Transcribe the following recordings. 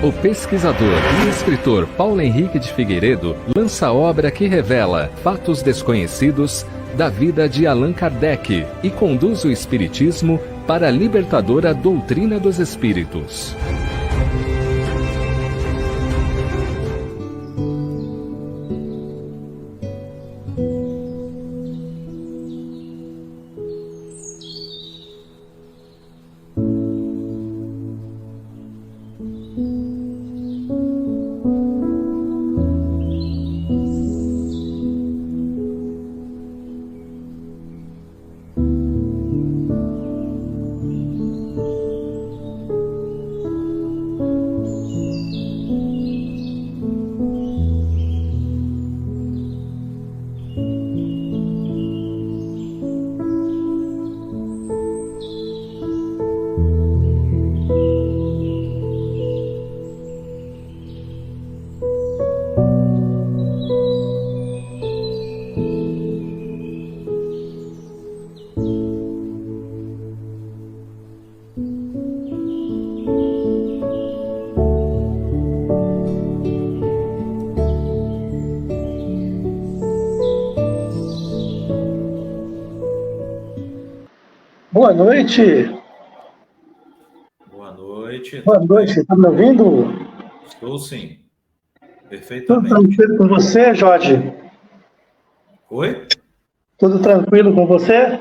O pesquisador e escritor Paulo Henrique de Figueiredo lança obra que revela fatos desconhecidos da vida de Allan Kardec e conduz o espiritismo para a libertadora doutrina dos espíritos. Boa noite. Boa noite. Boa noite, está me ouvindo? Estou sim. Tudo Perfeitamente. tranquilo com você, Jorge? Oi? Tudo tranquilo com você?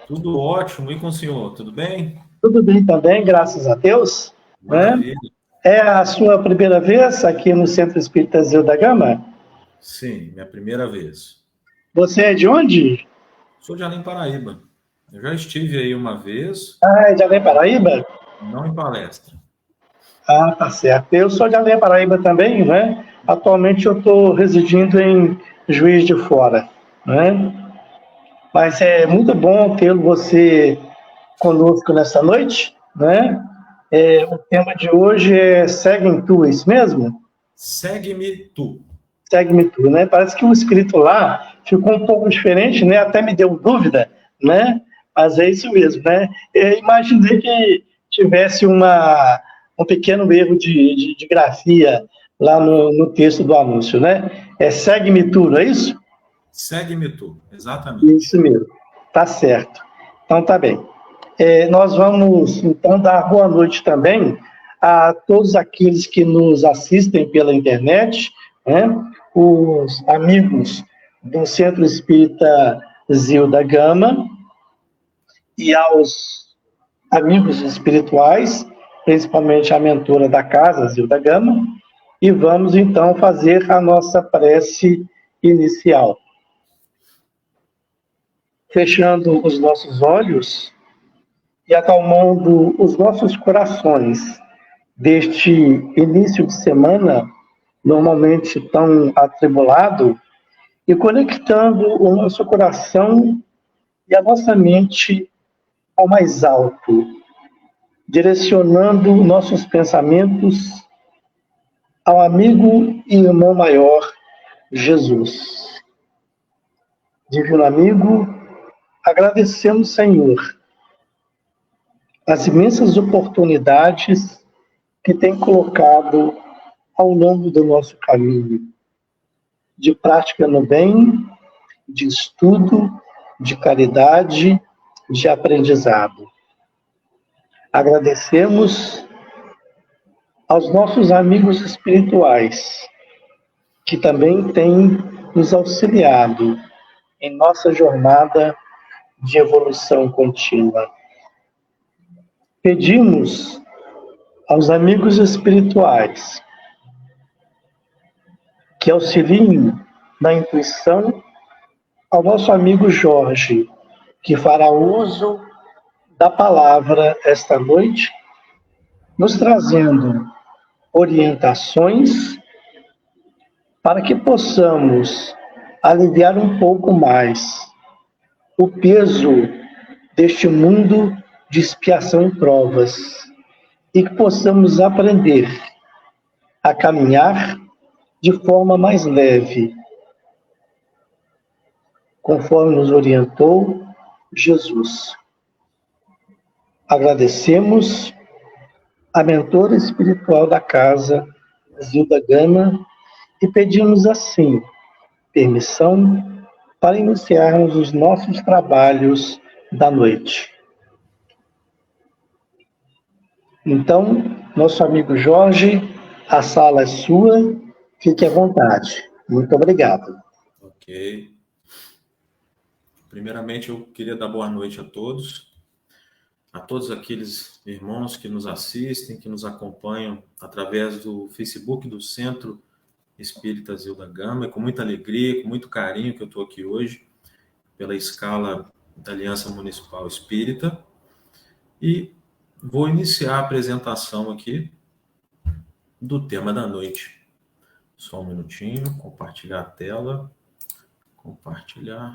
Tudo ótimo. E com o senhor? Tudo bem? Tudo bem também, graças a Deus. Né? Maravilha. É a sua primeira vez aqui no Centro Espírita Zil da Gama? Sim, minha primeira vez. Você é de onde? Sou de Além Paraíba. Eu já estive aí uma vez, Ah, é de Além Paraíba? não em palestra. Ah, tá certo. Eu sou de Além Paraíba também, né? Atualmente eu estou residindo em Juiz de Fora, né? Mas é muito bom tê-lo você conosco nessa noite, né? O tema de hoje é Segue-me Tu, é isso mesmo? Segue-me tu. Segue-me Tu, né? Parece que o escrito lá ficou um pouco diferente, né? Até me deu dúvida, né? Mas é isso mesmo, né? Eu imaginei que tivesse um pequeno erro de grafia lá no texto do anúncio, né? É Segue-me Tu, não é isso? Segue-me tu, exatamente. Isso mesmo, tá certo. Então tá bem. Nós vamos, então, dar boa noite também a todos aqueles que nos assistem pela internet, né? Os amigos do Centro Espírita Zil da Gama e aos amigos espirituais, principalmente a mentora da casa, Zil da Gama, e vamos, então, fazer a nossa prece inicial. Fechando os nossos olhos e acalmando os nossos corações deste início de semana, normalmente tão atribulado, e conectando o nosso coração e a nossa mente ao mais alto, direcionando nossos pensamentos ao amigo e irmão maior, Jesus. Divino amigo, agradecemos, Senhor, as imensas oportunidades que tem colocado ao longo do nosso caminho, de prática no bem, de estudo, de caridade, de aprendizado. Agradecemos aos nossos amigos espirituais, que também têm nos auxiliado em nossa jornada de evolução contínua. Pedimos aos amigos espirituais que auxiliem na intuição ao nosso amigo Jorge, que fará uso da palavra esta noite, nos trazendo orientações para que possamos aliviar um pouco mais o peso deste mundo de expiação e provas e que possamos aprender a caminhar de forma mais leve, conforme nos orientou Jesus. Agradecemos a mentora espiritual da casa, Zilda Gama, e pedimos assim, permissão para iniciarmos os nossos trabalhos da noite. Então, nosso amigo Jorge, a sala é sua, fique à vontade. Muito obrigado. Ok. Primeiramente, eu queria dar boa noite a todos aqueles irmãos que nos assistem, que nos acompanham através do Facebook do Centro Espírita Zilda Gama. É com muita alegria, com muito carinho que eu estou aqui hoje, pela escala da Aliança Municipal Espírita, e vou iniciar a apresentação aqui do tema da noite. Só um minutinho, compartilhar a tela, compartilhar.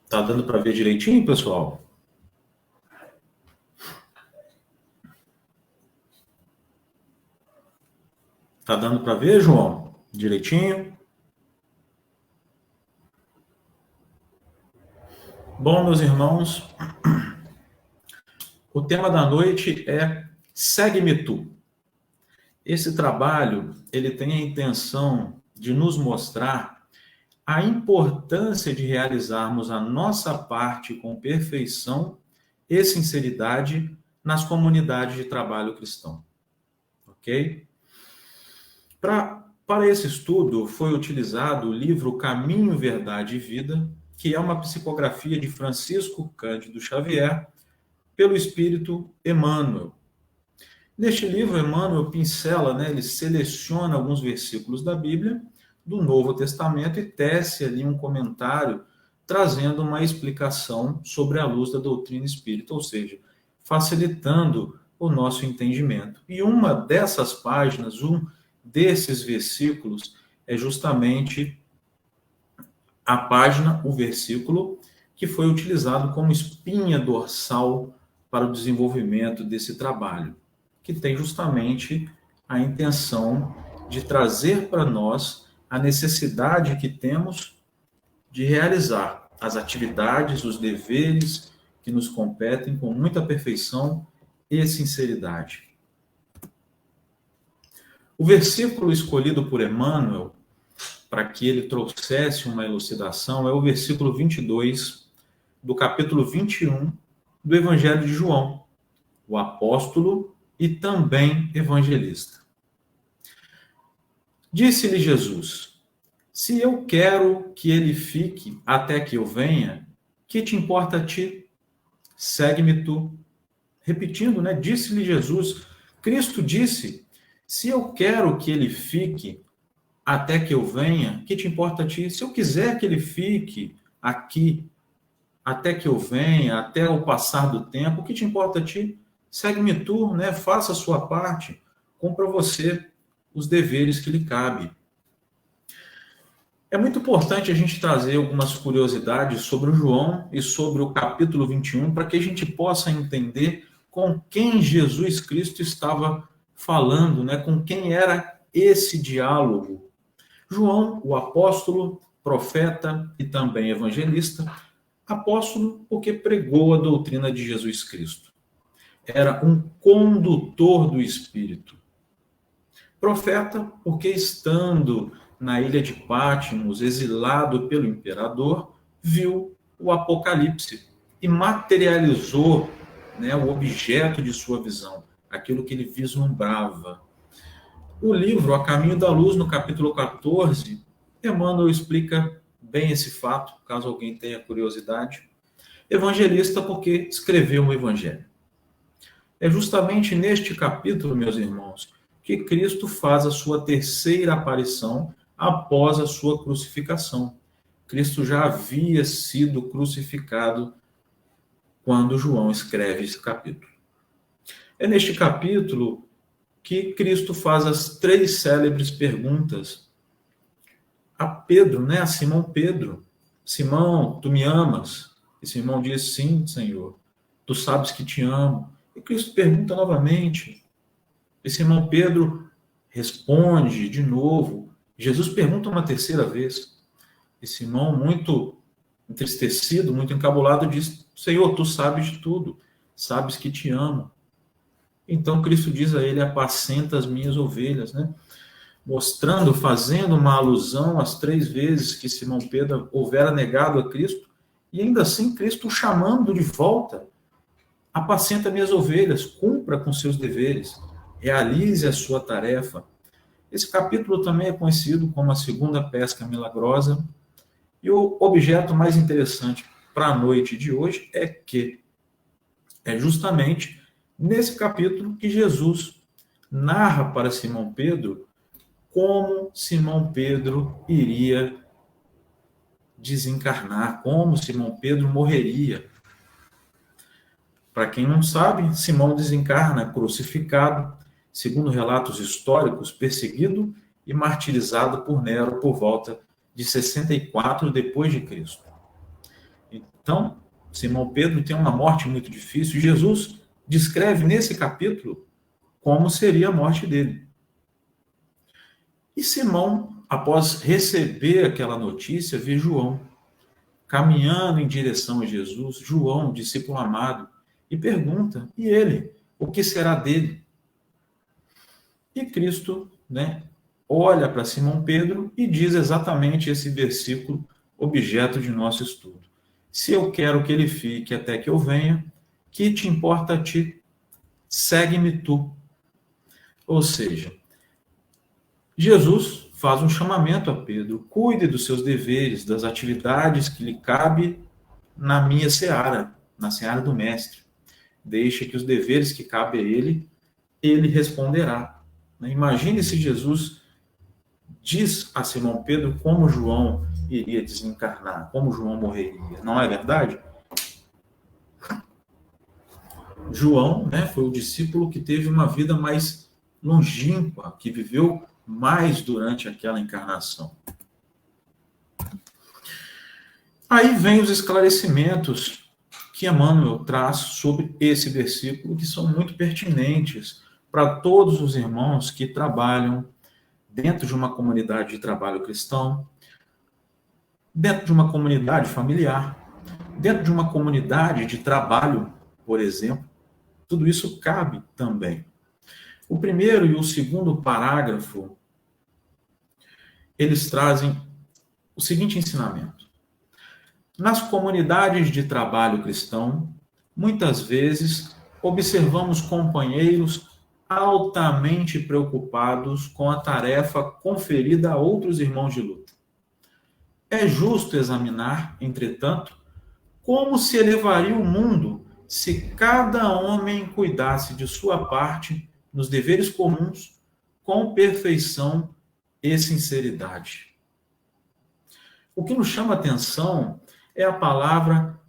Tá dando para ver direitinho, pessoal? Tá dando para ver, João? Direitinho? Bom, meus irmãos, o tema da noite é Segue-me Tu. Esse trabalho, ele tem a intenção de nos mostrar a importância de realizarmos a nossa parte com perfeição e sinceridade nas comunidades de trabalho cristão. Ok? Para esse estudo, foi utilizado o livro Caminho, Verdade e Vida, que é uma psicografia de Francisco Cândido Xavier, pelo Espírito Emmanuel. Neste livro, Emmanuel pincela, ele seleciona alguns versículos da Bíblia, do Novo Testamento, e tece ali um comentário, trazendo uma explicação sobre a luz da doutrina espírita, ou seja, facilitando o nosso entendimento. E uma dessas páginas, um desses versículos, é justamente a página, o versículo, que foi utilizado como espinha dorsal para o desenvolvimento desse trabalho, que tem justamente a intenção de trazer para nós a necessidade que temos de realizar as atividades, os deveres que nos competem com muita perfeição e sinceridade. O versículo escolhido por Emmanuel, para que ele trouxesse uma elucidação, é o versículo 22 do capítulo 21 do Evangelho de João, o apóstolo e também evangelista. Disse-lhe Jesus: se eu quero que ele fique até que eu venha, que te importa a ti? Segue-me tu. Repetindo, disse-lhe Jesus, Cristo disse: se eu quero que ele fique até que eu venha, que te importa a ti? Se eu quiser que ele fique aqui até que eu venha, até o passar do tempo, o que te importa a ti? Segue-me tu, faça a sua parte, cumpra você os deveres que lhe cabem. É muito importante a gente trazer algumas curiosidades sobre o João e sobre o capítulo 21, para que a gente possa entender com quem Jesus Cristo estava falando, com quem era esse diálogo. João, o apóstolo, profeta e também evangelista. Apóstolo porque pregou a doutrina de Jesus Cristo. Era um condutor do Espírito. Profeta porque, estando na ilha de Patmos, exilado pelo imperador, viu o Apocalipse e materializou o objeto de sua visão, aquilo que ele vislumbrava. O livro A Caminho da Luz, no capítulo 14, Emmanuel explica bem esse fato, caso alguém tenha curiosidade. Evangelista porque escreveu um evangelho. É justamente neste capítulo, meus irmãos, que Cristo faz a sua terceira aparição após a sua crucificação. Cristo já havia sido crucificado quando João escreve esse capítulo. É neste capítulo que Cristo faz as 3 célebres perguntas a Pedro, a Simão Pedro. Simão, tu me amas? E Simão diz, sim, Senhor, tu sabes que te amo. E Cristo pergunta novamente. E Simão Pedro responde de novo. Jesus pergunta uma terceira vez. E Simão, muito entristecido, muito encabulado, diz: Senhor, tu sabes de tudo, sabes que te amo. Então Cristo diz a ele: apacenta as minhas ovelhas, né? Mostrando, fazendo uma alusão às 3 vezes que Simão Pedro houvera negado a Cristo, e ainda assim Cristo o chamando de volta: apacenta minhas ovelhas, cumpra com seus deveres, realize a sua tarefa. Esse capítulo também é conhecido como a segunda pesca milagrosa, e o objeto mais interessante para a noite de hoje é que é justamente nesse capítulo que Jesus narra para Simão Pedro como Simão Pedro iria desencarnar, como Simão Pedro morreria. Para quem não sabe, Simão desencarna crucificado, segundo relatos históricos, perseguido e martirizado por Nero por volta de 64 depois de Cristo. Então, Simão Pedro tem uma morte muito difícil. Jesus descreve nesse capítulo como seria a morte dele. E Simão, após receber aquela notícia, vê João caminhando em direção a Jesus, João, discípulo amado, e pergunta: e ele? O que será dele? E Cristo, olha para Simão Pedro e diz exatamente esse versículo, objeto de nosso estudo. Se eu quero que ele fique até que eu venha, que te importa a ti? Segue-me tu. Ou seja, Jesus faz um chamamento a Pedro: cuide dos seus deveres, das atividades que lhe cabe na minha seara, na seara do mestre. Deixe que os deveres que cabe a ele responderá. Imagine se Jesus diz a Simão Pedro como João iria desencarnar, como João morreria. Não é verdade? João, foi o discípulo que teve uma vida mais longínqua, que viveu mais durante aquela encarnação. Aí vem os esclarecimentos que Emmanuel traz sobre esse versículo, que são muito pertinentes para todos os irmãos que trabalham dentro de uma comunidade de trabalho cristão, dentro de uma comunidade familiar, dentro de uma comunidade de trabalho, por exemplo. Tudo isso cabe também. O primeiro e o segundo parágrafo, eles trazem o seguinte ensinamento. Nas comunidades de trabalho cristão, muitas vezes observamos companheiros altamente preocupados com a tarefa conferida a outros irmãos de luta. É justo examinar, entretanto, como se elevaria o mundo se cada homem cuidasse de sua parte nos deveres comuns com perfeição e sinceridade. O que nos chama a atenção é a palavra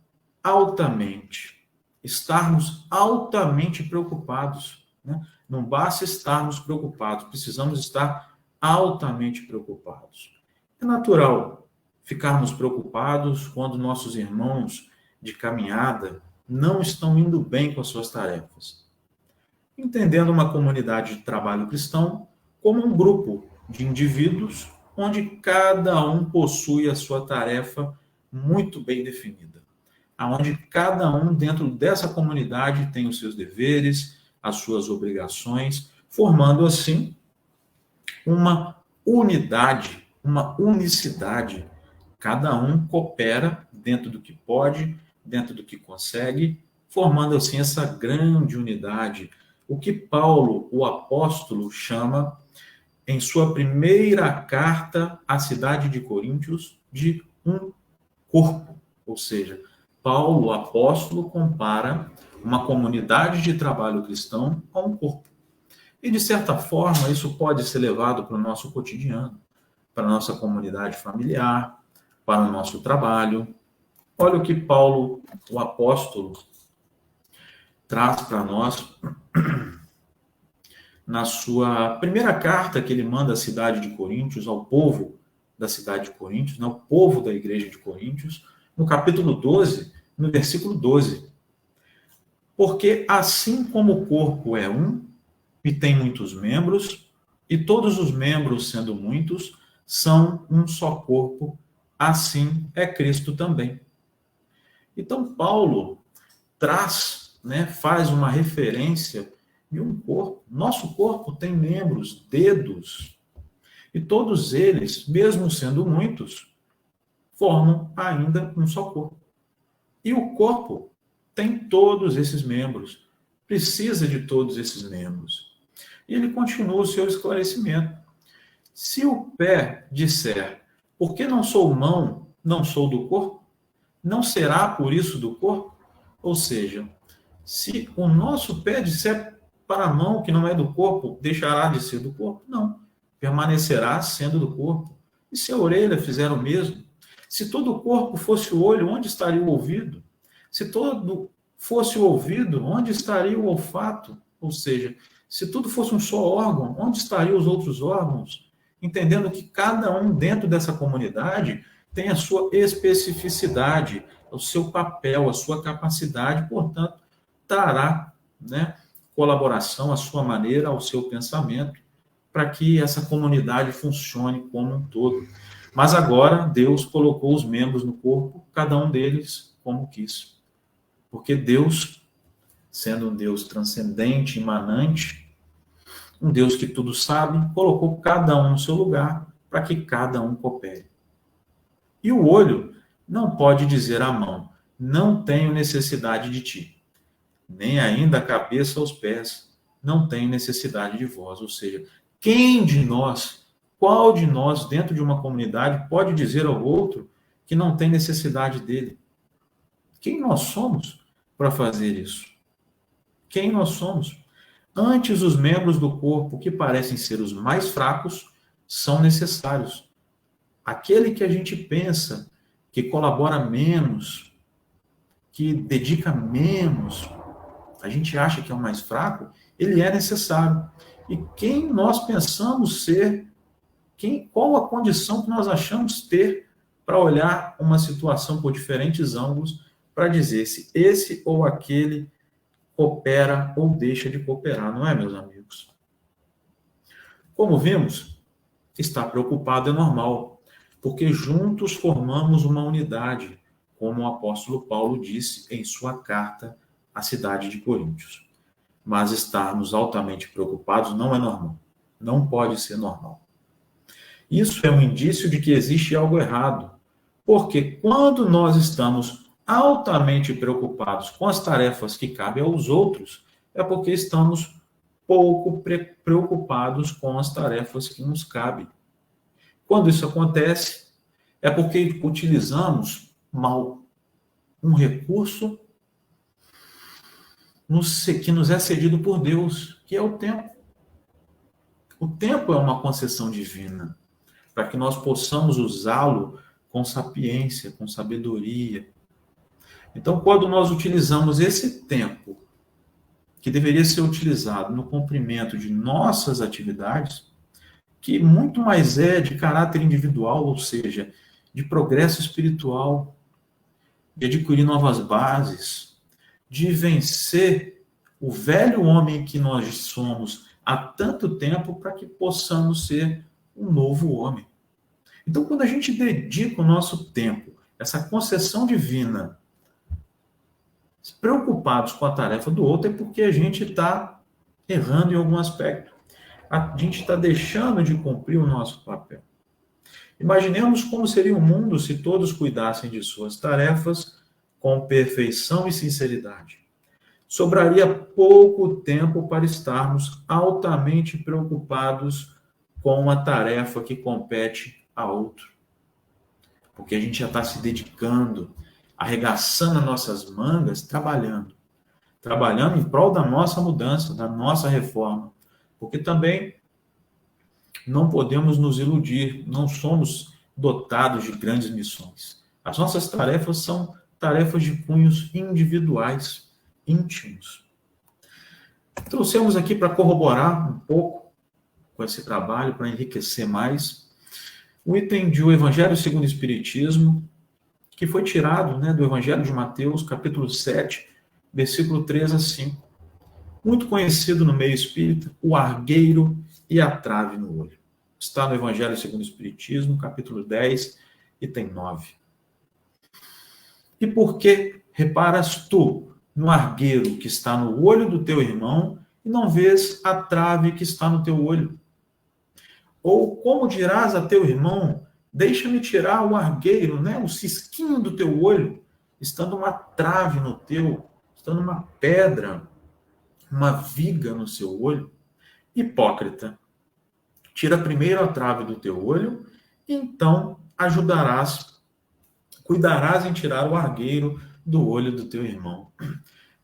altamente. Estarmos altamente preocupados. Não basta estarmos preocupados, precisamos estar altamente preocupados. É natural ficarmos preocupados quando nossos irmãos de caminhada não estão indo bem com as suas tarefas. Entendendo uma comunidade de trabalho cristão como um grupo de indivíduos onde cada um possui a sua tarefa muito bem definida, onde cada um dentro dessa comunidade tem os seus deveres, as suas obrigações, formando assim uma unidade, uma unicidade. Cada um coopera dentro do que pode, dentro do que consegue, formando assim essa grande unidade, o que Paulo, o apóstolo, chama em sua primeira carta à cidade de Coríntios de um corpo. Ou seja, Paulo, o apóstolo, compara uma comunidade de trabalho cristão a um corpo. E, de certa forma, isso pode ser levado para o nosso cotidiano, para a nossa comunidade familiar, para o nosso trabalho. Olha o que Paulo, o apóstolo, traz para nós na sua primeira carta que ele manda à cidade de Coríntios, ao povo da cidade de Coríntios, ao povo da igreja de Coríntios, no capítulo 12, no versículo 12. Porque assim como o corpo é um e tem muitos membros, e todos os membros, sendo muitos, são um só corpo, assim é Cristo também. Então, Paulo traz, faz uma referência de um corpo. Nosso corpo tem membros, dedos, e todos eles, mesmo sendo muitos, formam ainda um só corpo. E o corpo tem todos esses membros, precisa de todos esses membros. E ele continua o seu esclarecimento. Se o pé disser, por que não sou mão, não sou do corpo, não será por isso do corpo? Ou seja, se o nosso pé disser para a mão que não é do corpo, deixará de ser do corpo? Não, permanecerá sendo do corpo. E se a orelha fizer o mesmo? Se todo o corpo fosse o olho, onde estaria o ouvido? Se todo fosse o ouvido, onde estaria o olfato? Ou seja, se tudo fosse um só órgão, onde estariam os outros órgãos? Entendendo que cada um dentro dessa comunidade tem a sua especificidade, o seu papel, a sua capacidade, portanto, dará colaboração à sua maneira, ao seu pensamento, para que essa comunidade funcione como um todo. Mas agora Deus colocou os membros no corpo, cada um deles como quis. Porque Deus, sendo um Deus transcendente, imanente, um Deus que tudo sabe, colocou cada um no seu lugar para que cada um coopere. E o olho não pode dizer à mão, não tenho necessidade de ti. Nem ainda a cabeça aos pés, não tenho necessidade de vós. Ou seja, quem de nós, qual de nós dentro de uma comunidade pode dizer ao outro que não tem necessidade dele? Quem nós somos para fazer isso? Quem nós somos? Antes, os membros do corpo que parecem ser os mais fracos são necessários. Aquele que a gente pensa que colabora menos, que dedica menos, a gente acha que é o mais fraco, ele é necessário. E quem nós pensamos ser, qual a condição que nós achamos ter para olhar uma situação por diferentes ângulos, para dizer se esse ou aquele coopera ou deixa de cooperar, não é, meus amigos? Como vimos, estar preocupado é normal, porque juntos formamos uma unidade, como o apóstolo Paulo disse em sua carta à cidade de Coríntios. Mas estarmos altamente preocupados não é normal, não pode ser normal. Isso é um indício de que existe algo errado, porque quando nós estamos altamente preocupados com as tarefas que cabem aos outros, é porque estamos pouco preocupados com as tarefas que nos cabem. Quando isso acontece, é porque utilizamos mal um recurso que nos é cedido por Deus, que é o tempo. O tempo é uma concessão divina, para que nós possamos usá-lo com sapiência, com sabedoria. Então, quando nós utilizamos esse tempo, que deveria ser utilizado no cumprimento de nossas atividades, que muito mais é de caráter individual, ou seja, de progresso espiritual, de adquirir novas bases, de vencer o velho homem que nós somos há tanto tempo para que possamos ser um novo homem. Então, quando a gente dedica o nosso tempo, essa concessão divina, preocupados com a tarefa do outro, é porque a gente está errando em algum aspecto. A gente está deixando de cumprir o nosso papel. Imaginemos como seria o mundo se todos cuidassem de suas tarefas com perfeição e sinceridade. Sobraria pouco tempo para estarmos altamente preocupados com a tarefa que compete a outro. Porque a gente já está se dedicando, arregaçando as nossas mangas, trabalhando em prol da nossa mudança, da nossa reforma. Porque também não podemos nos iludir, não somos dotados de grandes missões. As nossas tarefas são tarefas de cunhos individuais, íntimos. Trouxemos aqui para corroborar um pouco com esse trabalho, para enriquecer mais, o item de O Evangelho segundo o Espiritismo, que foi tirado do Evangelho de Mateus, capítulo 7, versículo 3 a 5. Muito conhecido no meio espírita, o argueiro e a trave no olho. Está no Evangelho segundo o Espiritismo, capítulo 10, item 9. E por que reparas tu no argueiro que está no olho do teu irmão e não vês a trave que está no teu olho? Ou como dirás a teu irmão, deixa-me tirar o argueiro, né, o cisquinho do teu olho, estando uma trave no teu, estando uma pedra, uma viga no seu olho? Hipócrita, tira primeiro a trave do teu olho, e então cuidarás em tirar o argueiro do olho do teu irmão.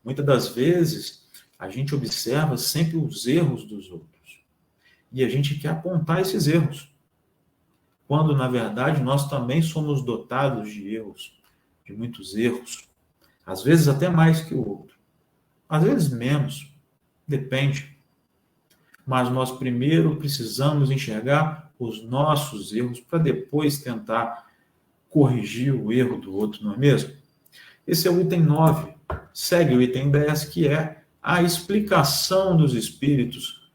Muitas das vezes, a gente observa sempre os erros dos outros. E a gente quer apontar esses erros. Quando, na verdade, nós também somos dotados de erros, de muitos erros. Às vezes até mais que o outro. Às vezes menos. Depende. Mas nós primeiro precisamos enxergar os nossos erros para depois tentar corrigir o erro do outro, não é mesmo? Esse é o item 9. Segue o item 10, que é a explicação dos espíritos,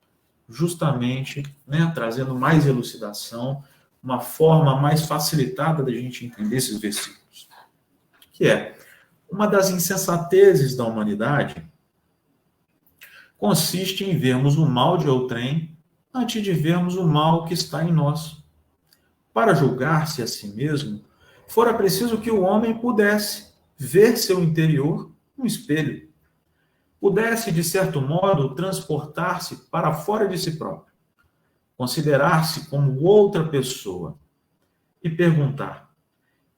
justamente, né, trazendo mais elucidação, uma forma mais facilitada da gente entender esses versículos. Que é, uma das insensatezes da humanidade consiste em vermos o mal de outrem antes de vermos o mal que está em nós. Para julgar-se a si mesmo, fora preciso que o homem pudesse ver seu interior no espelho, pudesse, de certo modo, transportar-se para fora de si próprio, considerar-se como outra pessoa e perguntar: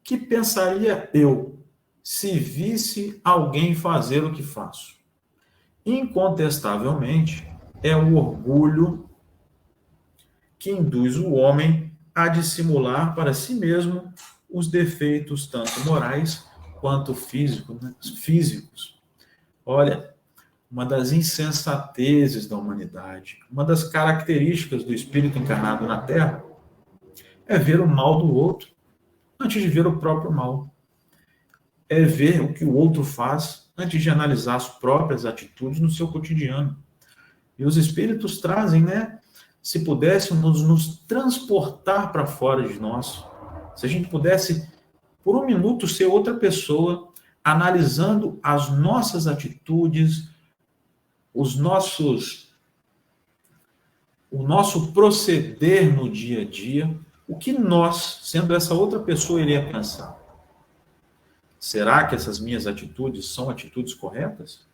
que pensaria eu se visse alguém fazer o que faço? Incontestavelmente, é o orgulho que induz o homem a dissimular para si mesmo os defeitos tanto morais quanto físicos. Olha, uma das insensatezes da humanidade, uma das características do espírito encarnado na Terra é ver o mal do outro antes de ver o próprio mal. É ver o que o outro faz antes de analisar as próprias atitudes no seu cotidiano. E os espíritos trazem, né? Se pudéssemos nos transportar para fora de nós, se a gente pudesse, por um minuto, ser outra pessoa, analisando as nossas atitudes, o nosso proceder no dia a dia, o que nós, sendo essa outra pessoa, iria pensar? Será que essas minhas atitudes são atitudes corretas?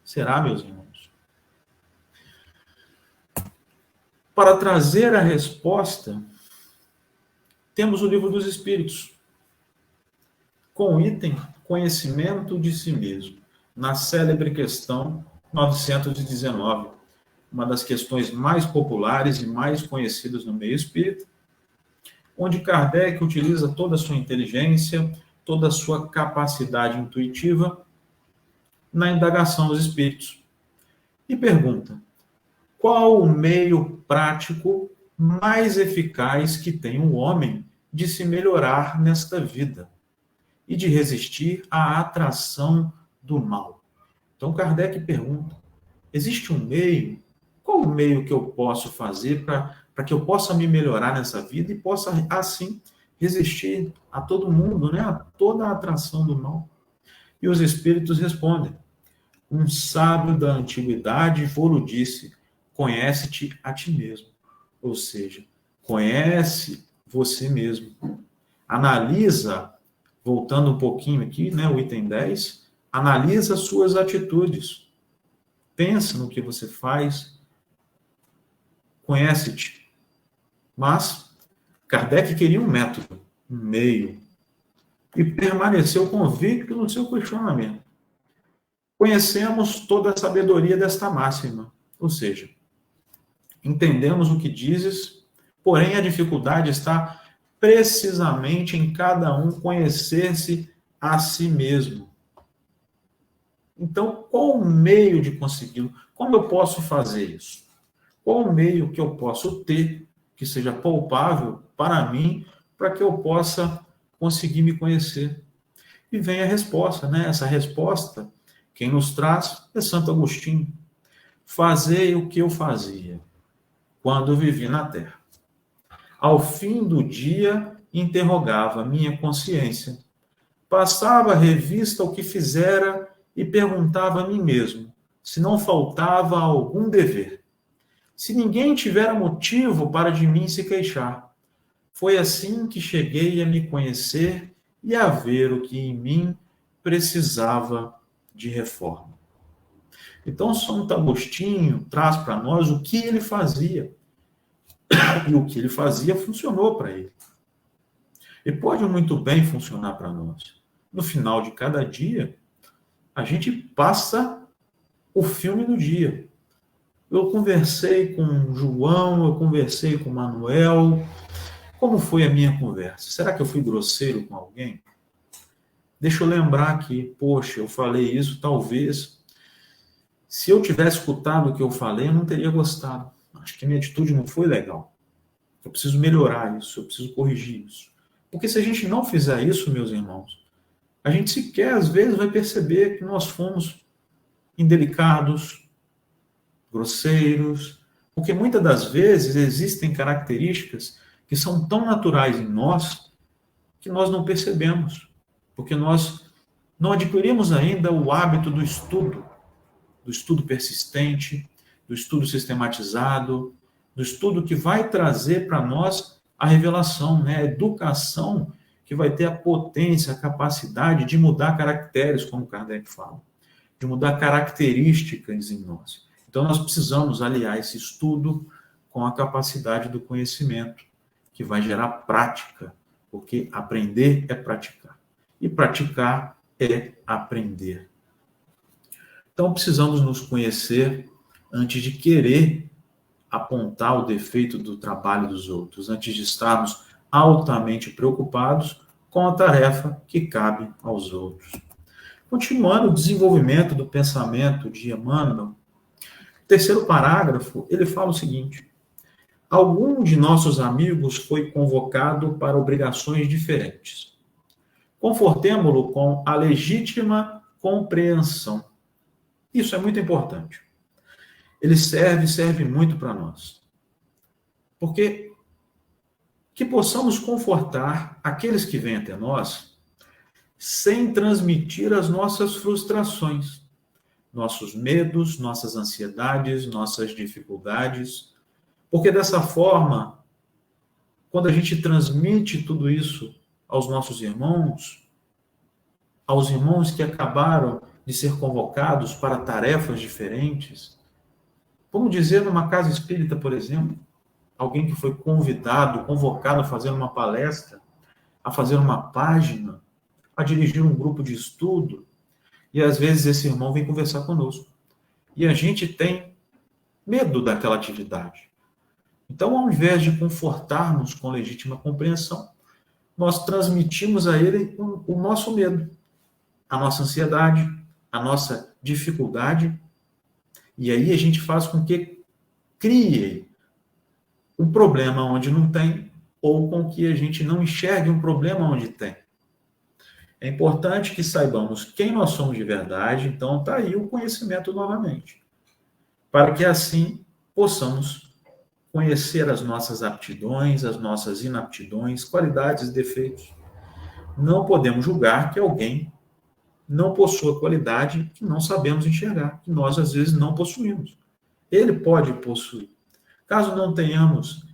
Será, meus irmãos? Para trazer a resposta, temos o Livro dos Espíritos, com o item Conhecimento de Si Mesmo, na célebre questão 919, uma das questões mais populares e mais conhecidas no meio espírita, onde Kardec utiliza toda a sua inteligência, toda a sua capacidade intuitiva na indagação dos espíritos. E pergunta: qual o meio prático mais eficaz que tem o homem de se melhorar nesta vida e de resistir à atração do mal? Então Kardec pergunta: existe um meio? Qual o meio que eu posso fazer para que eu possa me melhorar nessa vida e possa, assim, resistir a todo mundo, né? A toda a atração do mal? E os espíritos respondem: um sábio da antiguidade vou-lo disse, conhece-te a ti mesmo. Ou seja, conhece você mesmo. Analisa, voltando um pouquinho aqui, né, o item 10, analisa as suas atitudes. Pensa no que você faz. Conhece-te. Mas Kardec queria um método, um meio, e permaneceu convicto no seu questionamento. Conhecemos toda a sabedoria desta máxima, ou seja, entendemos o que dizes, porém a dificuldade está precisamente em cada um conhecer-se a si mesmo. Então, qual o meio de consegui-lo? Como eu posso fazer isso? Qual o meio que eu posso ter que seja palpável para mim, para que eu possa conseguir me conhecer? E vem a resposta, né? Essa resposta Quem nos traz é Santo Agostinho. Fazei o que eu fazia quando vivi na terra. Ao fim do dia, interrogava minha consciência. Passava revista ao que fizera e perguntava a mim mesmo se não faltava algum dever. Se ninguém tivera motivo para de mim se queixar. Foi assim que cheguei a me conhecer e a ver o que em mim precisava de reforma. Então, Santo Agostinho traz para nós o que ele fazia. E o que ele fazia funcionou para ele. E pode muito bem funcionar para nós. No final de cada dia, a gente passa o filme do dia. Eu conversei com o João, eu conversei com o Manuel. Como foi a minha conversa? Será que eu fui grosseiro com alguém? Deixa eu lembrar que, poxa, eu falei isso, talvez. Se eu tivesse escutado o que eu falei, eu não teria gostado. Acho que a minha atitude não foi legal. Eu preciso melhorar isso, eu preciso corrigir isso. Porque se a gente não fizer isso, meus irmãos, a gente sequer, às vezes, vai perceber que nós fomos indelicados, grosseiros, porque muitas das vezes existem características que são tão naturais em nós que nós não percebemos, porque nós não adquirimos ainda o hábito do estudo persistente, do estudo sistematizado, do estudo que vai trazer para nós a revelação, né? A educação que vai ter a potência, a capacidade de mudar caracteres, como Kardec fala, de mudar características em nós. Então, nós precisamos aliar esse estudo com a capacidade do conhecimento, que vai gerar prática, porque aprender é praticar. E praticar é aprender. Então, precisamos nos conhecer antes de querer apontar o defeito do trabalho dos outros, antes de estarmos altamente preocupados com a tarefa que cabe aos outros. Continuando o desenvolvimento do pensamento de Emmanuel, o terceiro parágrafo, ele fala o seguinte: algum de nossos amigos foi convocado para obrigações diferentes. Confortemo-lo com a legítima compreensão. Isso é muito importante. Ele serve muito para nós. Porque que possamos confortar aqueles que vêm até nós sem transmitir as nossas frustrações, nossos medos, nossas ansiedades, nossas dificuldades. Porque dessa forma, quando a gente transmite tudo isso aos nossos irmãos, aos irmãos que acabaram de ser convocados para tarefas diferentes, vamos dizer, numa casa espírita, por exemplo, alguém que foi convidado, convocado a fazer uma palestra, a fazer uma página, a dirigir um grupo de estudo, e às vezes esse irmão vem conversar conosco. E a gente tem medo daquela atividade. Então, ao invés de confortarmos com legítima compreensão, nós transmitimos a ele o nosso medo, a nossa ansiedade, a nossa dificuldade, e aí a gente faz com que crie um problema onde não tem, ou com que a gente não enxergue um problema onde tem. É importante que saibamos quem nós somos de verdade, então está aí o conhecimento novamente, para que assim possamos conhecer as nossas aptidões, as nossas inaptidões, qualidades e defeitos. Não podemos julgar que alguém não possua qualidade que não sabemos enxergar, que nós, às vezes, não possuímos. Ele pode possuir. Caso não tenhamos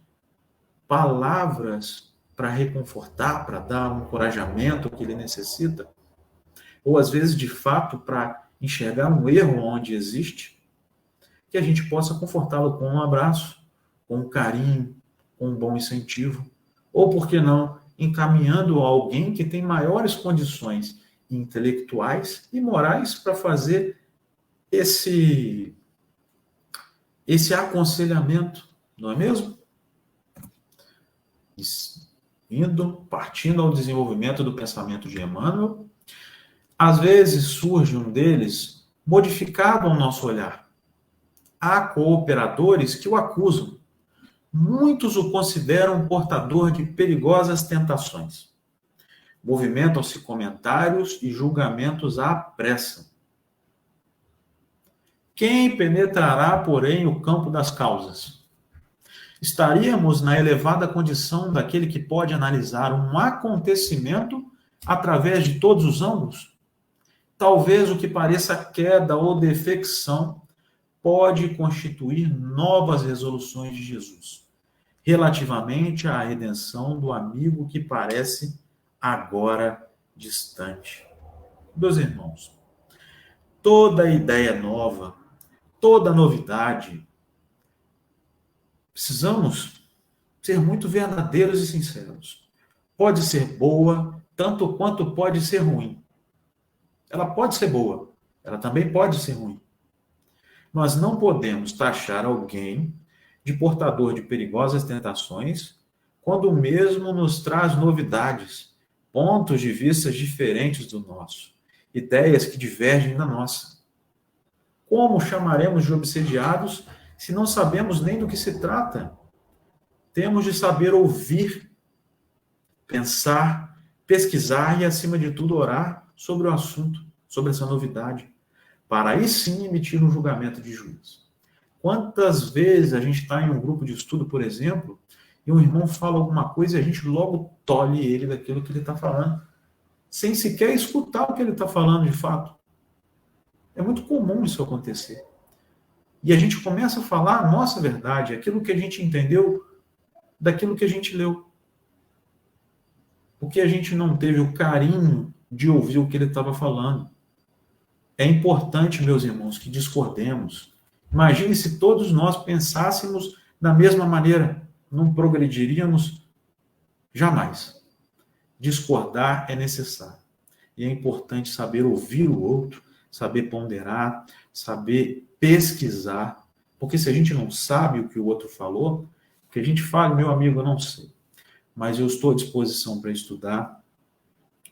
palavras para reconfortar, para dar um encorajamento que ele necessita, ou, às vezes, de fato, para enxergar um erro onde existe, que a gente possa confortá-lo com um abraço, com um carinho, com um bom incentivo, ou, por que não, encaminhando alguém que tem maiores condições intelectuais e morais para fazer esse aconselhamento, não é mesmo? Partindo ao desenvolvimento do pensamento de Emmanuel, às vezes surge um deles modificado ao nosso olhar. Há cooperadores que o acusam. Muitos o consideram portador de perigosas tentações. Movimentam-se comentários e julgamentos à pressa. Quem penetrará, porém, o campo das causas? Estaríamos na elevada condição daquele que pode analisar um acontecimento através de todos os ângulos? Talvez o que pareça queda ou defecção pode constituir novas resoluções de Jesus, relativamente à redenção do amigo que parece agora distante. Meus irmãos, toda ideia nova, toda novidade, precisamos ser muito verdadeiros e sinceros. Pode ser boa, tanto quanto pode ser ruim. Ela pode ser boa, ela também pode ser ruim. Nós não podemos taxar alguém de portador de perigosas tentações quando o mesmo nos traz novidades, pontos de vista diferentes do nosso, ideias que divergem da nossa. Como chamaremos de obsediados se não sabemos nem do que se trata? Temos de saber ouvir, pensar, pesquisar e, acima de tudo, orar sobre o assunto, sobre essa novidade, para aí sim emitir um julgamento de juízo. Quantas vezes a gente está em um grupo de estudo, por exemplo, e um irmão fala alguma coisa e a gente logo tolhe ele daquilo que ele está falando, sem sequer escutar o que ele está falando de fato. É muito comum isso acontecer. E a gente começa a falar a nossa verdade, aquilo que a gente entendeu daquilo que a gente leu. Porque a gente não teve o carinho de ouvir o que ele estava falando. É importante, meus irmãos, que discordemos. Imagine se todos nós pensássemos da mesma maneira, não progrediríamos jamais. Discordar é necessário. E é importante saber ouvir o outro, saber ponderar, saber pesquisar. Porque se a gente não sabe o que o outro falou, que a gente fale, meu amigo, eu não sei. Mas eu estou à disposição para estudar,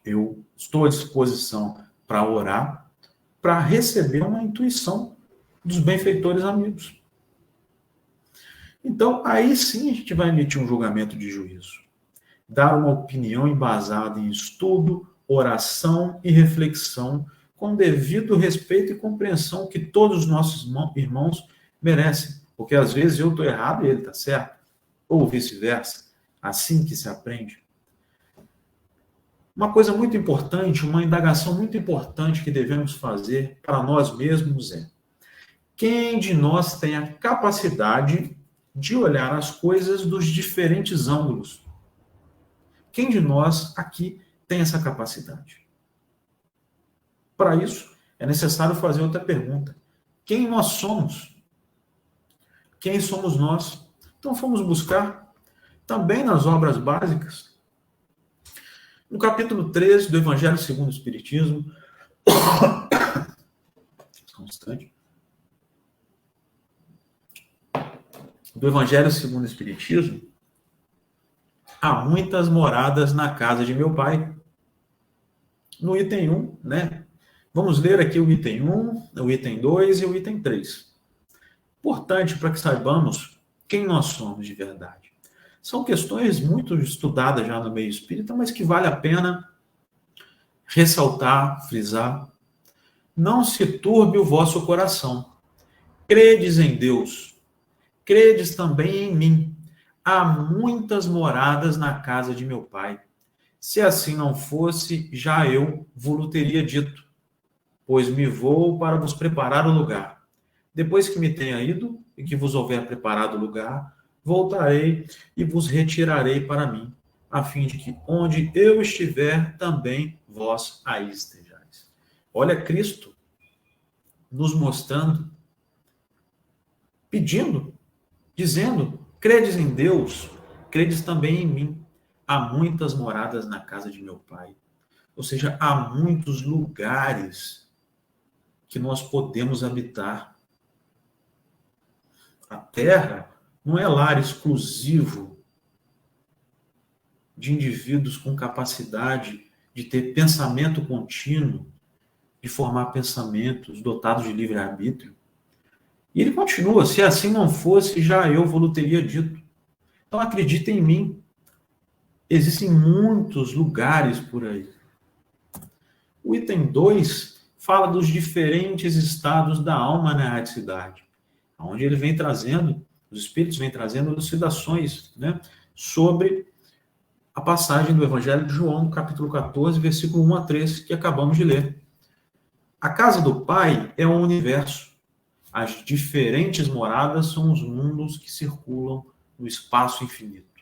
eu estou à disposição para orar, para receber uma intuição dos benfeitores amigos. Então, aí sim a gente vai emitir um julgamento de juízo. Dar uma opinião embasada em estudo, oração e reflexão, com devido respeito e compreensão que todos os nossos irmãos merecem. Porque às vezes eu estou errado e ele está certo. Ou vice-versa. Assim que se aprende. Uma coisa muito importante, uma indagação muito importante que devemos fazer para nós mesmos é: quem de nós tem a capacidade de olhar as coisas dos diferentes ângulos? Quem de nós aqui tem essa capacidade? Para isso, é necessário fazer outra pergunta. Quem nós somos? Quem somos nós? Então, fomos buscar também nas obras básicas. No capítulo 13 do Evangelho segundo o Espiritismo, do Evangelho segundo o Espiritismo, há muitas moradas na casa de meu Pai. No item 1, né? Vamos ler aqui o item 1, o item 2 e o item 3. Importante para que saibamos quem nós somos de verdade. São questões muito estudadas já no meio espírita, mas que vale a pena ressaltar, frisar. Não se turbe o vosso coração. Credes em Deus. Credes também em mim. Há muitas moradas na casa de meu Pai. Se assim não fosse, já eu vos teria dito, pois me vou para vos preparar o lugar. Depois que me tenha ido e que vos houver preparado o lugar, voltarei e vos retirarei para mim, a fim de que onde eu estiver, também vós aí estejais. Olha Cristo nos mostrando, pedindo, dizendo: credes em Deus, credes também em mim. Há muitas moradas na casa de meu Pai. Ou seja, há muitos lugares que nós podemos habitar. A terra não é lar exclusivo de indivíduos com capacidade de ter pensamento contínuo, de formar pensamentos dotados de livre-arbítrio. E ele continua: se assim não fosse, já eu vos teria dito. Então acreditem em mim. Existem muitos lugares por aí. O item 2 fala dos diferentes estados da alma na erraticidade, onde ele vem trazendo, os espíritos vêm trazendo elucidações, né, sobre a passagem do Evangelho de João, capítulo 14, versículo 1 a 3, que acabamos de ler. A casa do Pai é um universo. As diferentes moradas são os mundos que circulam no espaço infinito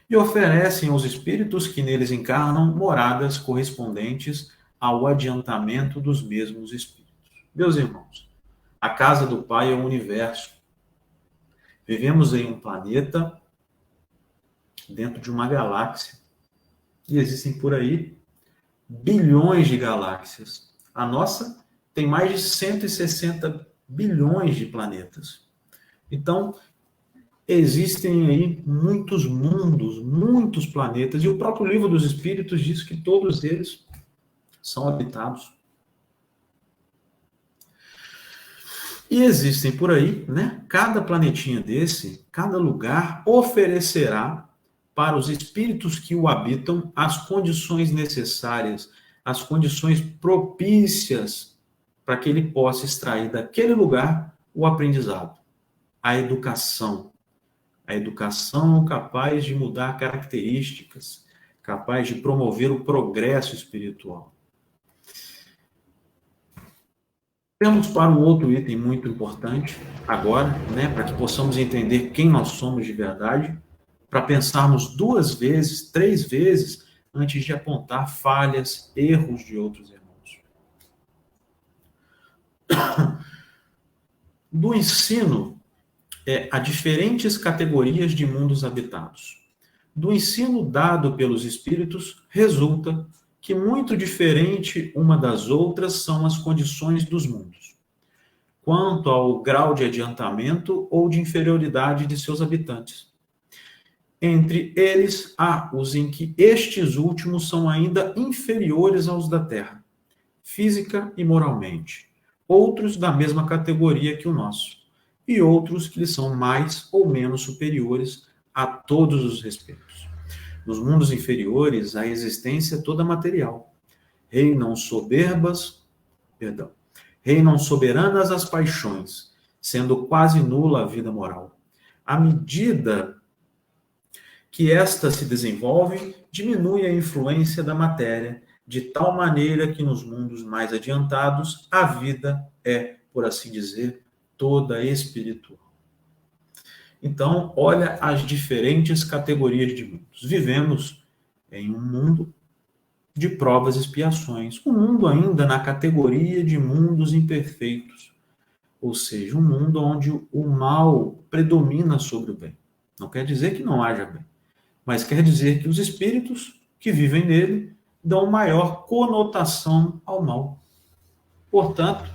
e oferecem aos espíritos que neles encarnam moradas correspondentes ao adiantamento dos mesmos espíritos. Meus irmãos, a casa do Pai é um universo. Vivemos em um planeta dentro de uma galáxia e existem por aí bilhões de galáxias. A nossa tem mais de 160 bilhões de planetas. Então, existem aí muitos mundos, muitos planetas, e o próprio Livro dos Espíritos diz que todos eles são habitados. E existem por aí, né? Cada planetinha desse, cada lugar oferecerá para os espíritos que o habitam as condições necessárias, as condições propícias para que ele possa extrair daquele lugar o aprendizado, a educação capaz de mudar características, capaz de promover o progresso espiritual. Temos para um outro item muito importante agora, né, para que possamos entender quem nós somos de verdade, para pensarmos 2 vezes, 3 vezes, antes de apontar falhas, erros de outros irmãos. Do ensino a diferentes categorias de mundos habitados. Do ensino dado pelos espíritos, resulta que muito diferente uma das outras são as condições dos mundos, quanto ao grau de adiantamento ou de inferioridade de seus habitantes. Entre eles, há os em que estes últimos são ainda inferiores aos da Terra, física e moralmente, outros da mesma categoria que o nosso, e outros que lhes são mais ou menos superiores a todos os respeitos. Nos mundos inferiores, a existência é toda material. Reinam soberanas as paixões, sendo quase nula a vida moral. À medida que esta se desenvolve, diminui a influência da matéria, de tal maneira que nos mundos mais adiantados, a vida é, por assim dizer, toda espiritual. Então, olha as diferentes categorias de mundos. Vivemos em um mundo de provas e expiações, um mundo ainda na categoria de mundos imperfeitos, ou seja, um mundo onde o mal predomina sobre o bem. Não quer dizer que não haja bem, mas quer dizer que os espíritos que vivem nele dão maior conotação ao mal. Portanto,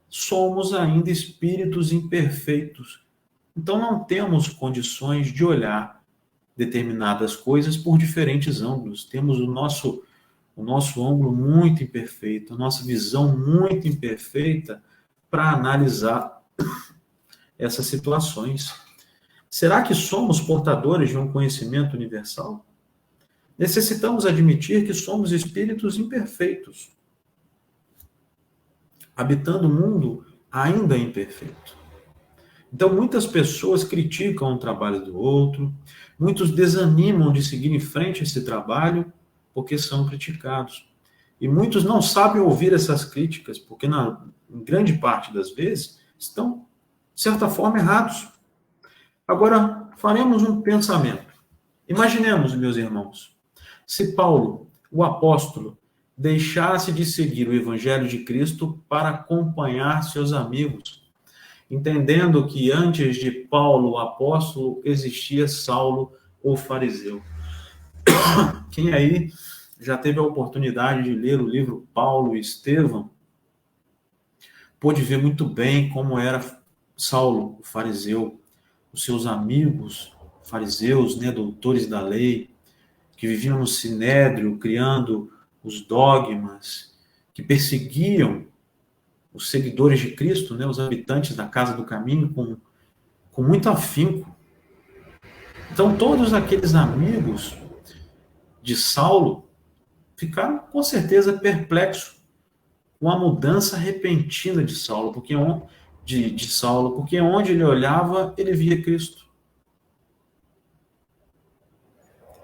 somos ainda espíritos imperfeitos. Então, não temos condições de olhar determinadas coisas por diferentes ângulos. Temos o nosso ângulo muito imperfeito, a nossa visão muito imperfeita para analisar essas situações. Será que somos portadores de um conhecimento universal? Necessitamos admitir que somos espíritos imperfeitos, habitando um mundo ainda imperfeito. Então, muitas pessoas criticam o trabalho do outro, muitos desanimam de seguir em frente esse trabalho porque são criticados. E muitos não sabem ouvir essas críticas, porque, em grande parte das vezes, estão, de certa forma, errados. Agora, faremos um pensamento. Imaginemos, meus irmãos, se Paulo, o apóstolo, deixasse de seguir o Evangelho de Cristo para acompanhar seus amigos, entendendo que antes de Paulo, o apóstolo, existia Saulo, o fariseu. Quem aí já teve a oportunidade de ler o livro Paulo e Estevão, pôde ver muito bem como era Saulo, o fariseu, os seus amigos fariseus, né, doutores da lei, que viviam no sinédrio, criando os dogmas, que perseguiam os seguidores de Cristo, né, os habitantes da casa do caminho, com muito afinco. Então, todos aqueles amigos de Saulo ficaram, com certeza, perplexos uma mudança repentina de Saulo, de Saulo, porque onde ele olhava, ele via Cristo.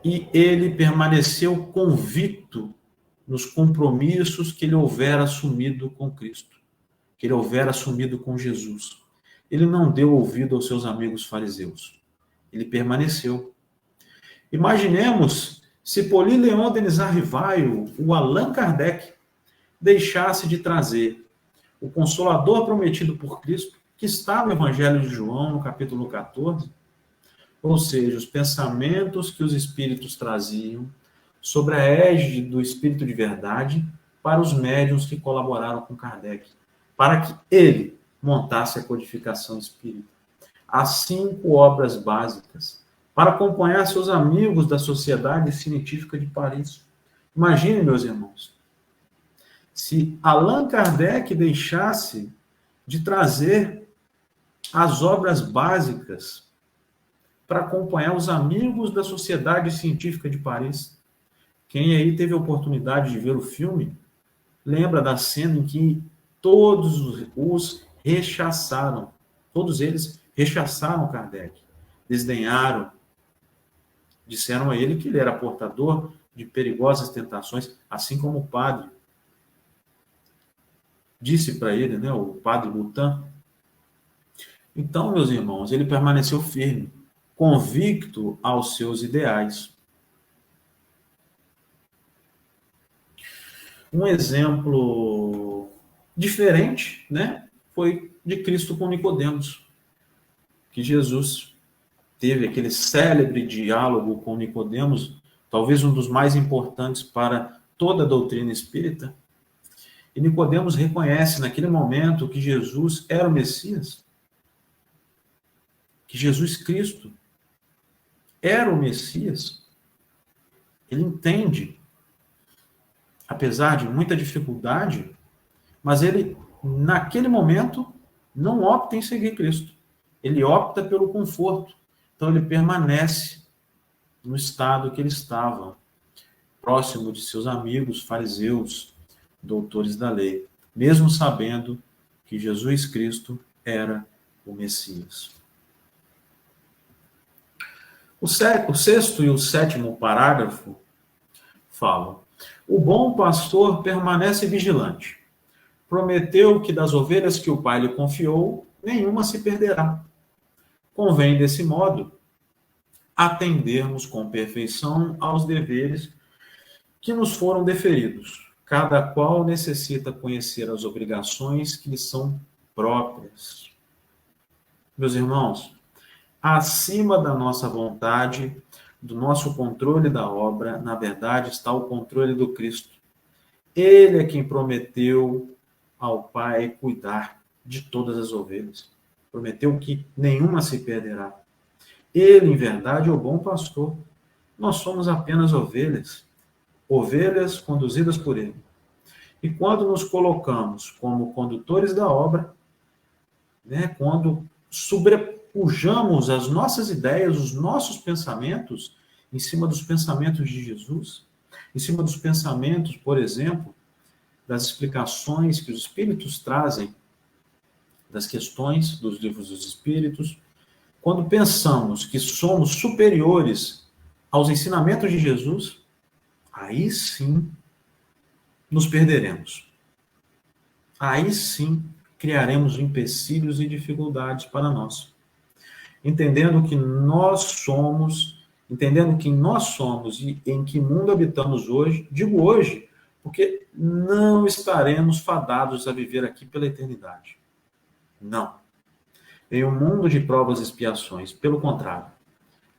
E ele permaneceu convicto nos compromissos que ele houvera assumido com Cristo, que ele houvera assumido com Jesus. Ele não deu ouvido aos seus amigos fariseus. Ele permaneceu. Imaginemos se Poli Leon Denisard Rivaio, o Allan Kardec, deixasse de trazer o Consolador prometido por Cristo, que está no Evangelho de João, no capítulo 14, ou seja, os pensamentos que os espíritos traziam sobre a égide do Espírito de Verdade para os médiuns que colaboraram com Kardec, para que ele montasse a codificação espírita. As 5 obras básicas, para acompanhar seus amigos da Sociedade Científica de Paris. Imagine, meus irmãos, se Allan Kardec deixasse de trazer as obras básicas para acompanhar os amigos da Sociedade Científica de Paris. Quem aí teve a oportunidade de ver o filme, lembra da cena em que todos os rechaçaram, todos eles rechaçaram Kardec, desdenharam, disseram a ele que ele era portador de perigosas tentações, assim como o padre disse para ele, né, o padre Boutin. Então, meus irmãos, ele permaneceu firme, convicto aos seus ideais. Um exemplo diferente, né, foi de Cristo com Nicodemos, que Jesus teve aquele célebre diálogo com Nicodemos, talvez um dos mais importantes para toda a doutrina espírita. E Nicodemos reconhece naquele momento que Jesus era o Messias, que Jesus Cristo era o Messias. Ele entende, apesar de muita dificuldade, mas ele, naquele momento, não opta em seguir Cristo. Ele opta pelo conforto. Então, ele permanece no estado que ele estava, próximo de seus amigos fariseus, doutores da lei, mesmo sabendo que Jesus Cristo era o Messias. O 6º e o 7º parágrafo falam: o bom pastor permanece vigilante. Prometeu que das ovelhas que o Pai lhe confiou, nenhuma se perderá. Convém, desse modo, atendermos com perfeição aos deveres que nos foram deferidos. Cada qual necessita conhecer as obrigações que lhe são próprias. Meus irmãos, acima da nossa vontade, do nosso controle da obra, na verdade, está o controle do Cristo. Ele é quem prometeu ao Pai cuidar de todas as ovelhas. Prometeu que nenhuma se perderá. Ele, em verdade, é o bom pastor. Nós somos apenas ovelhas conduzidas por ele. E quando nos colocamos como condutores da obra, né, quando sobrepujamos as nossas ideias, os nossos pensamentos, em cima dos pensamentos de Jesus, em cima dos pensamentos, por exemplo, das explicações que os Espíritos trazem, das questões dos livros dos Espíritos, quando pensamos que somos superiores aos ensinamentos de Jesus, aí sim nos perderemos. Aí sim criaremos empecilhos e dificuldades para nós. Entendendo quem nós somos e em que mundo habitamos hoje, digo hoje, porque não estaremos fadados a viver aqui pela eternidade. Não. Em um mundo de provas e expiações, pelo contrário,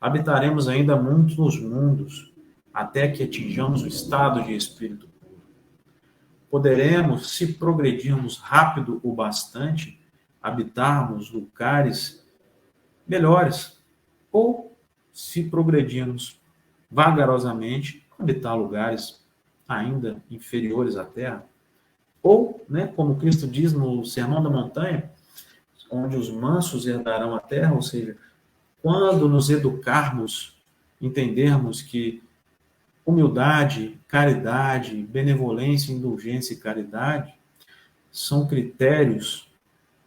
habitaremos ainda muitos mundos, até que atinjamos o estado de espírito puro. Poderemos, se progredirmos rápido o bastante, habitarmos lugares melhores, ou, se progredirmos vagarosamente, habitar lugares ainda inferiores à Terra, ou, né, como Cristo diz no Sermão da Montanha, onde os mansos herdarão a terra, ou seja, quando nos educarmos, entendermos que humildade, caridade, benevolência, indulgência e caridade são critérios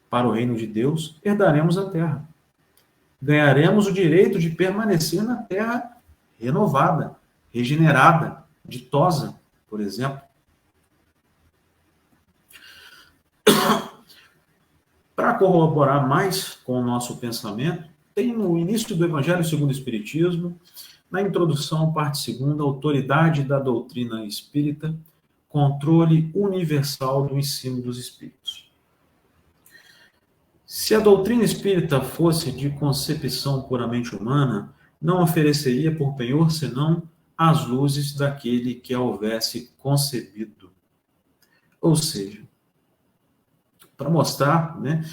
para o reino de Deus, herdaremos a terra. Ganharemos o direito de permanecer na terra renovada, regenerada, ditosa, por exemplo. Para corroborar mais com o nosso pensamento, tem no início do Evangelho segundo o Espiritismo, na introdução, parte 2ª, autoridade da doutrina espírita, controle universal do ensino dos espíritos. Se a doutrina espírita fosse de concepção puramente humana, não ofereceria por penhor senão as luzes daquele que a houvesse concebido. Ou seja, para mostrar, né,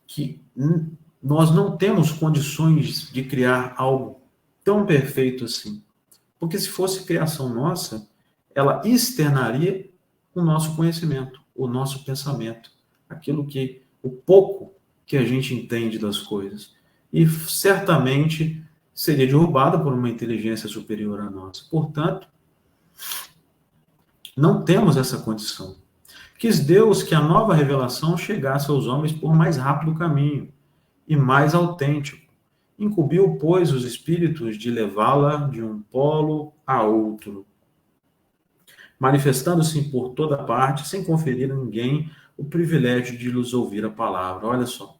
que nós não temos condições de criar algo tão perfeito assim. Porque se fosse criação nossa, ela externaria o nosso conhecimento, o nosso pensamento, o pouco que a gente entende das coisas. E certamente seria derrubada por uma inteligência superior à nossa. Portanto, não temos essa condição. Quis Deus que a nova revelação chegasse aos homens por mais rápido caminho e mais autêntico. Incumbiu, pois, os espíritos de levá-la de um polo a outro, manifestando-se por toda parte, sem conferir a ninguém o privilégio de lhes ouvir a palavra. Olha só.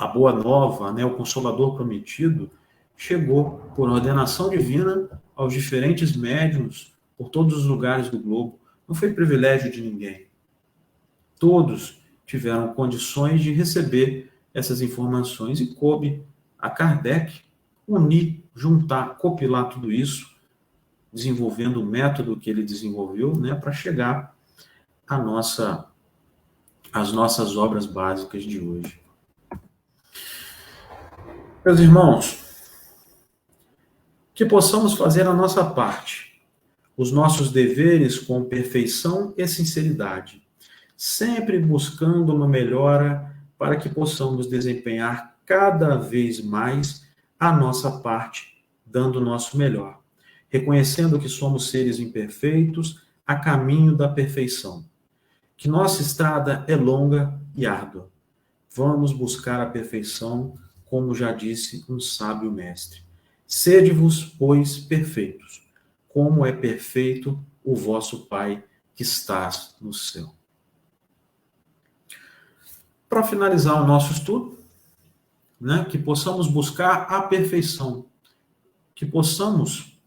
A boa nova, né, o Consolador prometido, chegou por ordenação divina aos diferentes médiuns por todos os lugares do globo. Não foi privilégio de ninguém. Todos tiveram condições de receber essas informações e coube a Kardec unir, juntar, compilar tudo isso, desenvolvendo o método que ele desenvolveu, né, para chegar às nossas obras básicas de hoje. Meus irmãos, que possamos fazer a nossa parte, os nossos deveres com perfeição e sinceridade, sempre buscando uma melhora para que possamos desempenhar cada vez mais a nossa parte, dando o nosso melhor, reconhecendo que somos seres imperfeitos a caminho da perfeição, que nossa estrada é longa e árdua. Vamos buscar a perfeição, como já disse um sábio mestre. Sede-vos, pois, perfeitos, como é perfeito o vosso Pai que estás no céu. Para finalizar o nosso estudo, né, que possamos buscar a perfeição, que possamos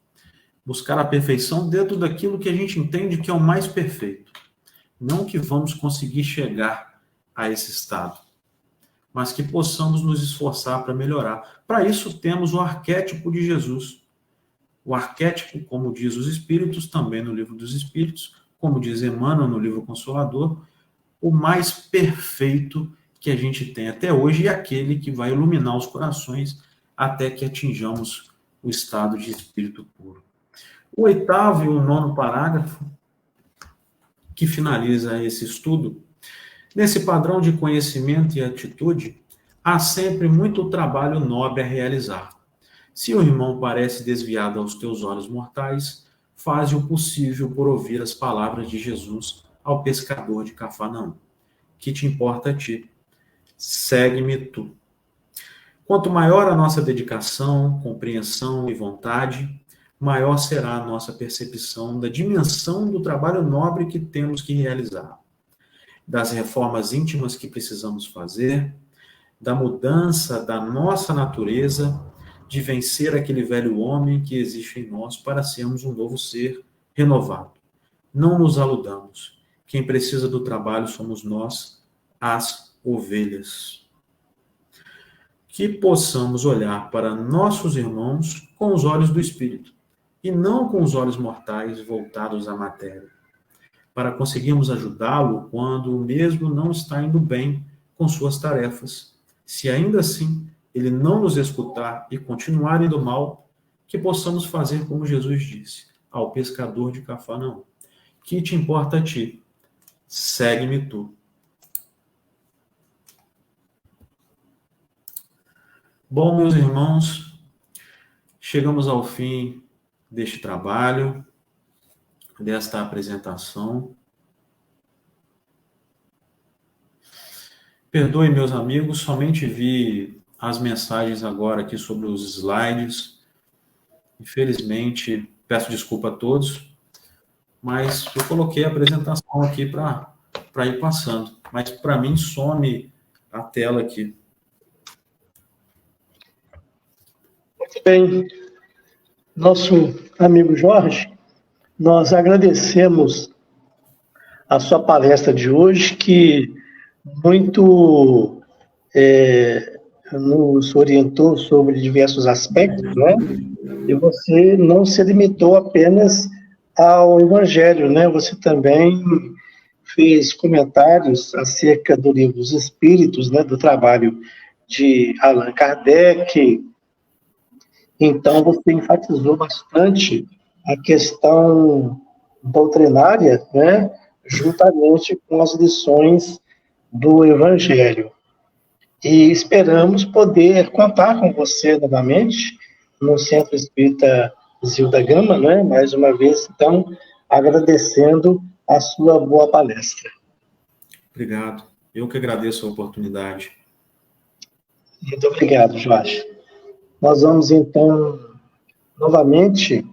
buscar a perfeição dentro daquilo que a gente entende que é o mais perfeito. Não que vamos conseguir chegar a esse estado, mas que possamos nos esforçar para melhorar. Para isso temos o arquétipo de Jesus. O arquétipo, como diz os Espíritos, também no Livro dos Espíritos, como diz Emmanuel no Livro Consolador, o mais perfeito que a gente tem até hoje e aquele que vai iluminar os corações até que atinjamos o estado de espírito puro. O 8º e o 9º parágrafo, que finaliza esse estudo, nesse padrão de conhecimento e atitude, há sempre muito trabalho nobre a realizar. Se o irmão parece desviado aos teus olhos mortais, faze o possível por ouvir as palavras de Jesus ao pescador de Cafarnaum. Que te importa a ti? Segue-me tu. Quanto maior a nossa dedicação, compreensão e vontade, maior será a nossa percepção da dimensão do trabalho nobre que temos que realizar, das reformas íntimas que precisamos fazer, da mudança da nossa natureza, de vencer aquele velho homem que existe em nós para sermos um novo ser renovado. Não nos aludamos. Quem precisa do trabalho somos nós, as ovelhas. Que possamos olhar para nossos irmãos com os olhos do Espírito, e não com os olhos mortais voltados à matéria, para conseguirmos ajudá-lo quando o mesmo não está indo bem com suas tarefas. Se ainda assim ele não nos escutar e continuar indo mal, que possamos fazer como Jesus disse ao pescador de Cafarnaum: que te importa a ti? Segue-me tu. Bom, meus irmãos, chegamos ao fim deste trabalho, desta apresentação. Perdoe, meus amigos, somente vi as mensagens agora aqui sobre os slides. Infelizmente, peço desculpa a todos, mas eu coloquei a apresentação aqui para ir passando. Mas, para mim, some a tela aqui. Muito bem. Nosso amigo Jorge, nós agradecemos a sua palestra de hoje, que muito nos orientou sobre diversos aspectos, né? E você não se limitou apenas ao Evangelho, né? Você também fez comentários acerca do livro dos Espíritos, né? Do trabalho de Allan Kardec. Então, você enfatizou bastante a questão doutrinária, né? Juntamente com as lições do Evangelho. E esperamos poder contar com você novamente no Centro Espírita Zilda Gama, né? Mais uma vez, então, agradecendo a sua boa palestra. Obrigado. Eu que agradeço a oportunidade. Muito obrigado, Jorge. Nós vamos, então, novamente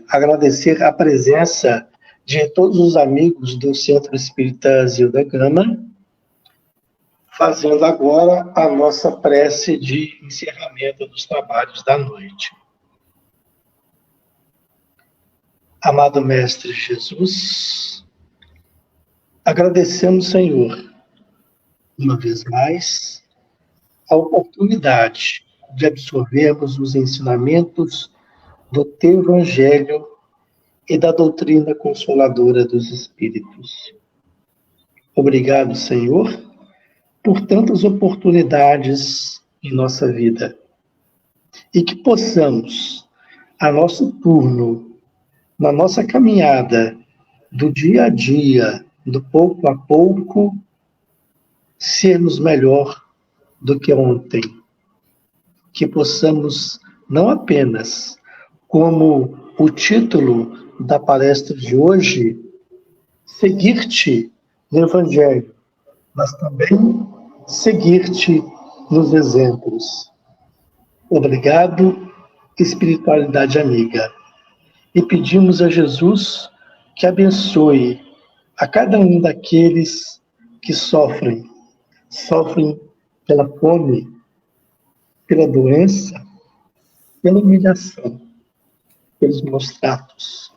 agradecer a presença de todos os amigos do Centro Espírita Zilda Gama, fazendo agora a nossa prece de encerramento dos trabalhos da noite. Amado Mestre Jesus, agradecemos, Senhor, uma vez mais, a oportunidade de absorvermos os ensinamentos do Teu Evangelho e da doutrina consoladora dos Espíritos. Obrigado, Senhor, por tantas oportunidades em nossa vida, e que possamos, a nosso turno, na nossa caminhada do dia a dia, do pouco a pouco, sermos melhor do que ontem. Que possamos, não apenas, como o título da palestra de hoje, seguir-te no Evangelho, mas também seguir-te nos exemplos. Obrigado, espiritualidade amiga. E pedimos a Jesus que abençoe a cada um daqueles que sofrem pela fome, pela doença, pela humilhação, pelos maus tratos.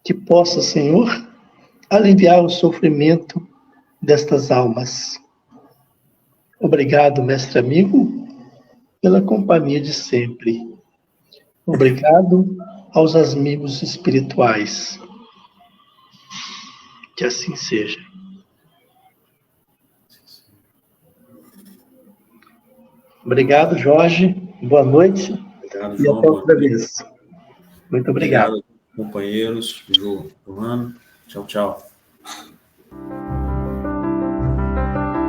Que possa, Senhor, aliviar o sofrimento destas almas. Obrigado, mestre amigo, pela companhia de sempre. Obrigado aos amigos espirituais. Que assim seja. Obrigado, Jorge. Boa noite. Obrigado, E João. até outra vez. Muito obrigado. Obrigado, companheiros, Joano. Tchau, tchau.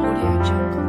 Audio Jungle.